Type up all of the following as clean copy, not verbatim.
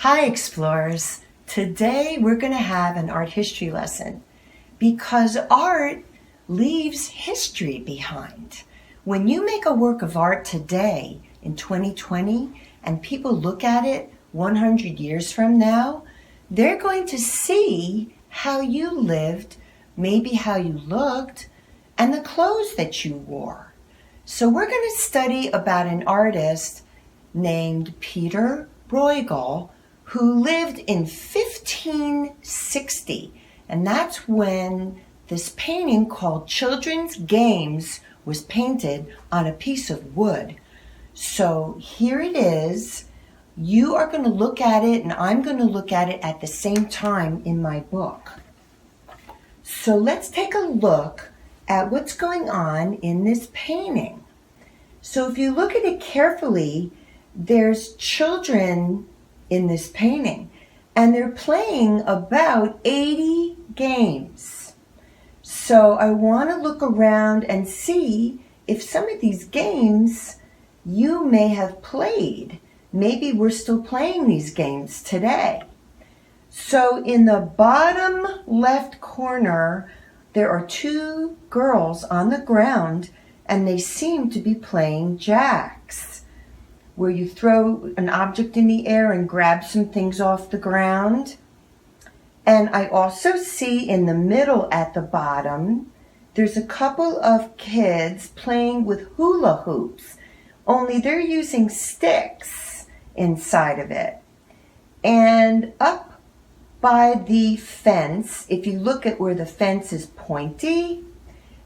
Hi, explorers. Today we're going to have an art history lesson because art leaves history behind. When you make a work of art today in 2020 and people look at it 100 years from now, they're going to see how you lived, maybe how you looked, and the clothes that you wore. So we're going to study about an artist named Peter Bruegel, who lived in 1560, and that's when this painting called Children's Games was painted on a piece of wood. So here it is. You are going to look at it, and I'm going to look at it at the same time in my book. So let's take a look at what's going on in this painting. So if you look at it carefully, there's children in this painting, and they're playing about 80 games. So I want to look around and see if some of these games you may have played. Maybe we're still playing these games today. So in the bottom left corner, there are two girls on the ground, and they seem to be playing jacks, where you throw an object in the air and grab some things off the ground. And I also see in the middle at the bottom, there's a couple of kids playing with hula hoops, only they're using sticks inside of it. And up by the fence, if you look at where the fence is pointy,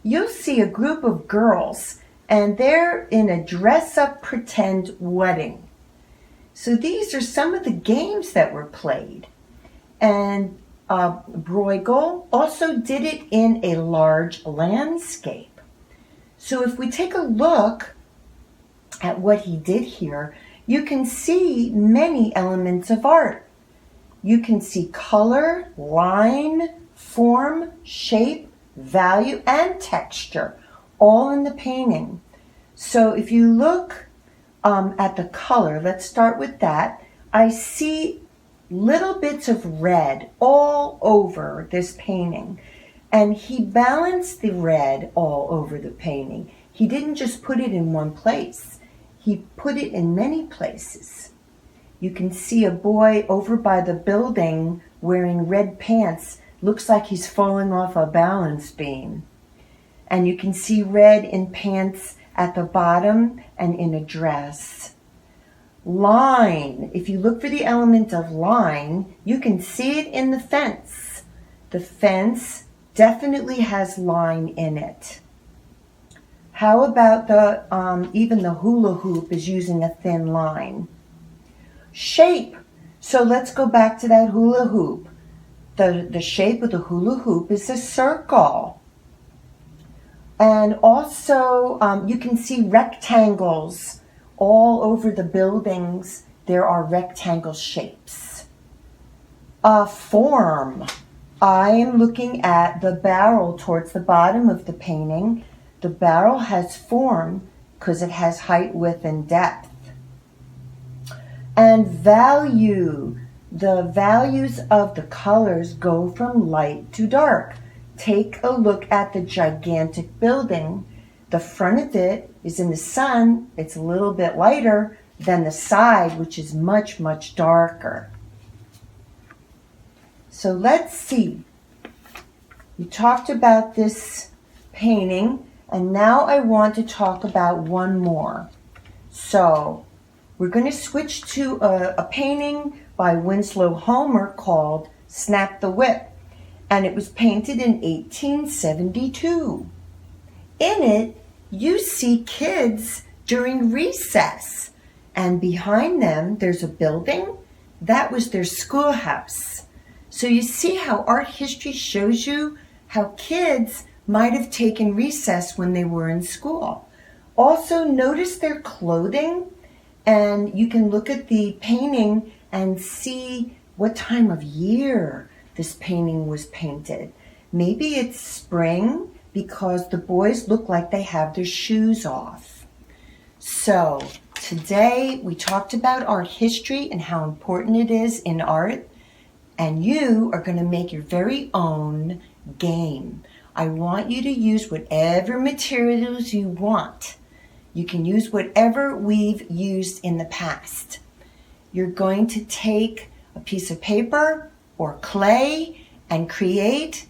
you'll see a group of girls, and they're in a dress-up pretend wedding. So these are some of the games that were played. And Bruegel also did it in a large landscape. So if we take a look at what he did here, you can see many elements of art. You can see color, line, form, shape, value, and texture, all in the painting. So if you look at the color, let's start with that. I see little bits of red all over this painting. And he balanced the red all over the painting. He didn't just put it in one place. He put it in many places. You can see a boy over by the building wearing red pants. Looks like he's falling off a balance beam. And you can see red in pants at the bottom and in a dress. Line. If you look for the element of line, you can see it in the fence. The fence definitely has line in it. How about even the hula hoop is using a thin line. Shape. So let's go back to that hula hoop. The shape of the hula hoop is a circle. And also you can see rectangles all over the buildings. There are rectangle shapes. Form. I am looking at the barrel towards the bottom of the painting. The barrel has form because it has height, width, and depth. And value. The values of the colors go from light to dark. Take a look at the gigantic building. The front of it is in the sun. It's a little bit lighter than the side, which is much, much darker. So let's see. We talked about this painting, and now I want to talk about one more. So we're going to switch to a painting by Winslow Homer called Snap the Whip. And it was painted in 1872. In it, you see kids during recess. And behind them, there's a building. That was their schoolhouse. So you see how art history shows you how kids might have taken recess when they were in school. Also, notice their clothing. And you can look at the painting and see what time of year this painting was painted. Maybe it's spring because the boys look like they have their shoes off. So today we talked about art history and how important it is in art. And you are going to make your very own game. I want you to use whatever materials you want. You can use whatever we've used in the past. You're going to take a piece of paper or clay and create,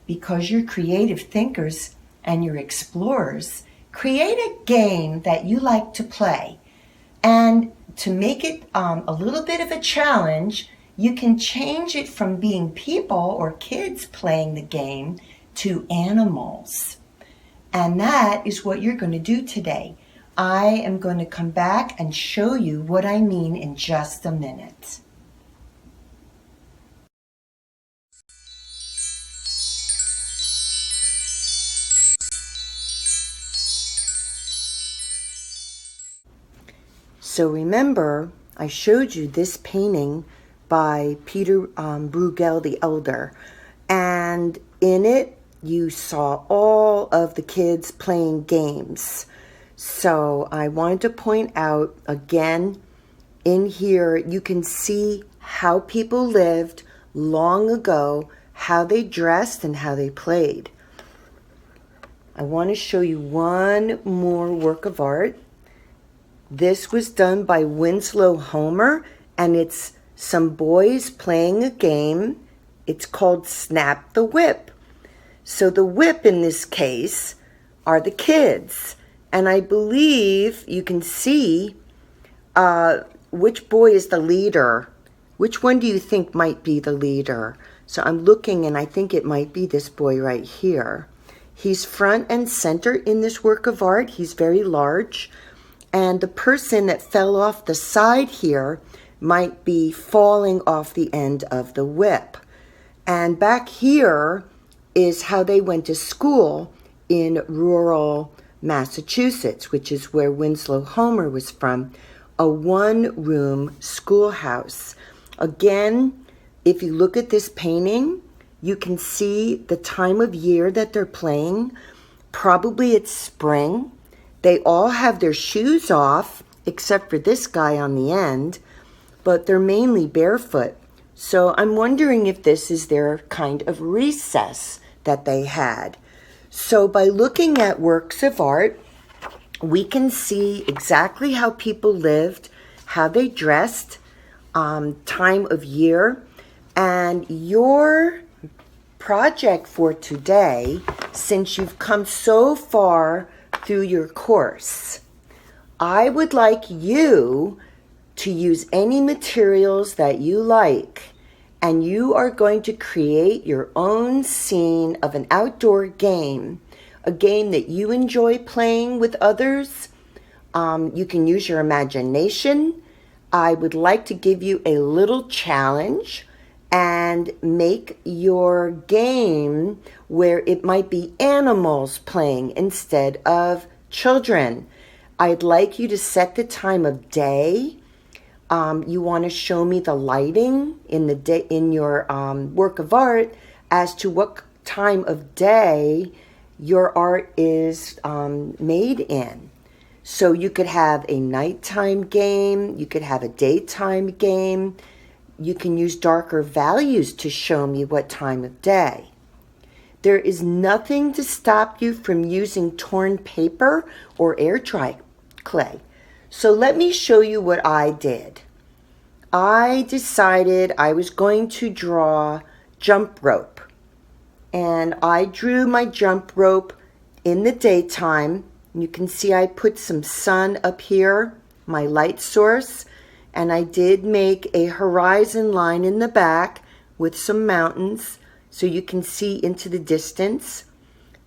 because you're creative thinkers and you're explorers, create a game that you like to play. And to make it a little bit of a challenge, you can change it from being people or kids playing the game to animals. And that is what you're going to do today. I am going to come back and show you what I mean in just a minute. So remember, I showed you this painting by Peter Bruegel the Elder, and in it you saw all of the kids playing games. So I wanted to point out again, in here you can see how people lived long ago, how they dressed and how they played. I want to show you one more work of art. This was done by Winslow Homer, and it's some boys playing a game. It's called Snap the Whip. So the whip in this case are the kids. And I believe you can see which boy is the leader. Which one do you think might be the leader? So I'm looking, and I think it might be this boy right here. He's front and center in this work of art. He's very large. And the person that fell off the side here might be falling off the end of the whip. And back here is how they went to school in rural Massachusetts, which is where Winslow Homer was from, a one-room schoolhouse. Again, if you look at this painting, you can see the time of year that they're playing. Probably it's spring. They all have their shoes off, except for this guy on the end, but they're mainly barefoot. So I'm wondering if this is their kind of recess that they had. So by looking at works of art, we can see exactly how people lived, how they dressed, time of year, and your project for today, since you've come so far through your course, I would like you to use any materials that you like, and you are going to create your own scene of an outdoor game, a game that you enjoy playing with others. You can use your imagination. I would like to give you a little challenge and make your game where it might be animals playing instead of children. I'd like you to set the time of day. You want to show me the lighting in your work of art as to what time of day your art is made in. So you could have a nighttime game, you could have a daytime game. You can use darker values to show me what time of day. There is nothing to stop you from using torn paper or air dry clay. So let me show you what I did. I decided I was going to draw jump rope. And I drew my jump rope in the daytime. You can see I put some sun up here, my light source, and I did make a horizon line in the back with some mountains so you can see into the distance.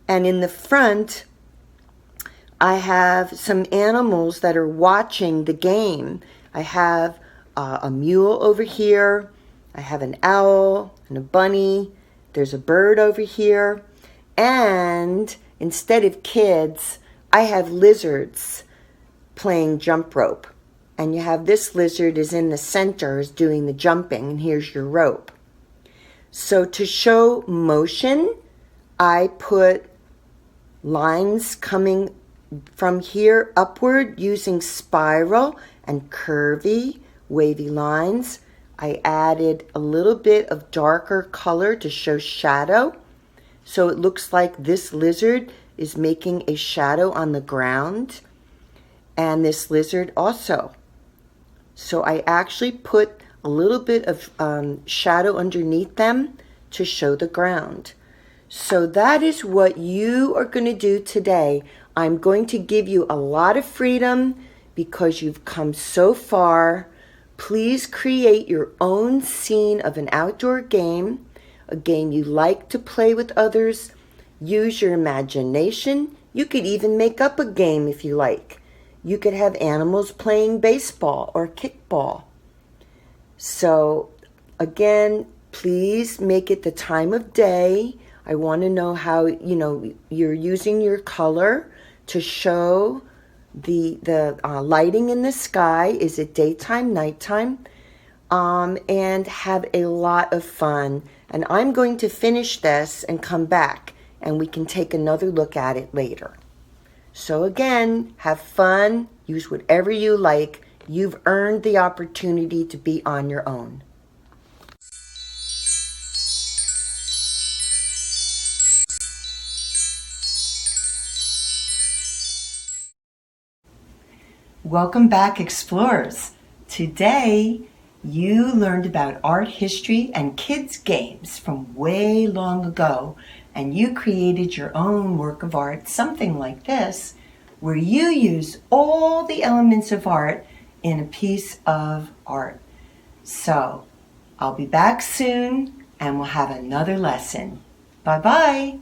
And in the front, I have some animals that are watching the game. I have a mule over here. I have an owl and a bunny. There's a bird over here. And instead of kids, I have lizards playing jump rope. And you have this lizard is in the center, is doing the jumping, and here's your rope. So to show motion, I put lines coming from here upward using spiral and curvy, wavy lines. I added a little bit of darker color to show shadow. So it looks like this lizard is making a shadow on the ground, and this lizard also. So I actually put a little bit of shadow underneath them to show the ground. So that is what you are going to do today. I'm going to give you a lot of freedom because you've come so far. Please create your own scene of an outdoor game, a game you like to play with others. Use your imagination. You could even make up a game if you like. You could have animals playing baseball or kickball. So again, please make it the time of day. I want to know how, you're using your color to show the lighting in the sky. Is it daytime, nighttime? And have a lot of fun. And I'm going to finish this and come back, and we can take another look at it later. So again, have fun. Use whatever you like. You've earned the opportunity to be on your own. Welcome back, explorers. Today, you learned about art history and kids' games from way long ago, and you created your own work of art, something like this, where you use all the elements of art in a piece of art. So, I'll be back soon, and we'll have another lesson. Bye-bye.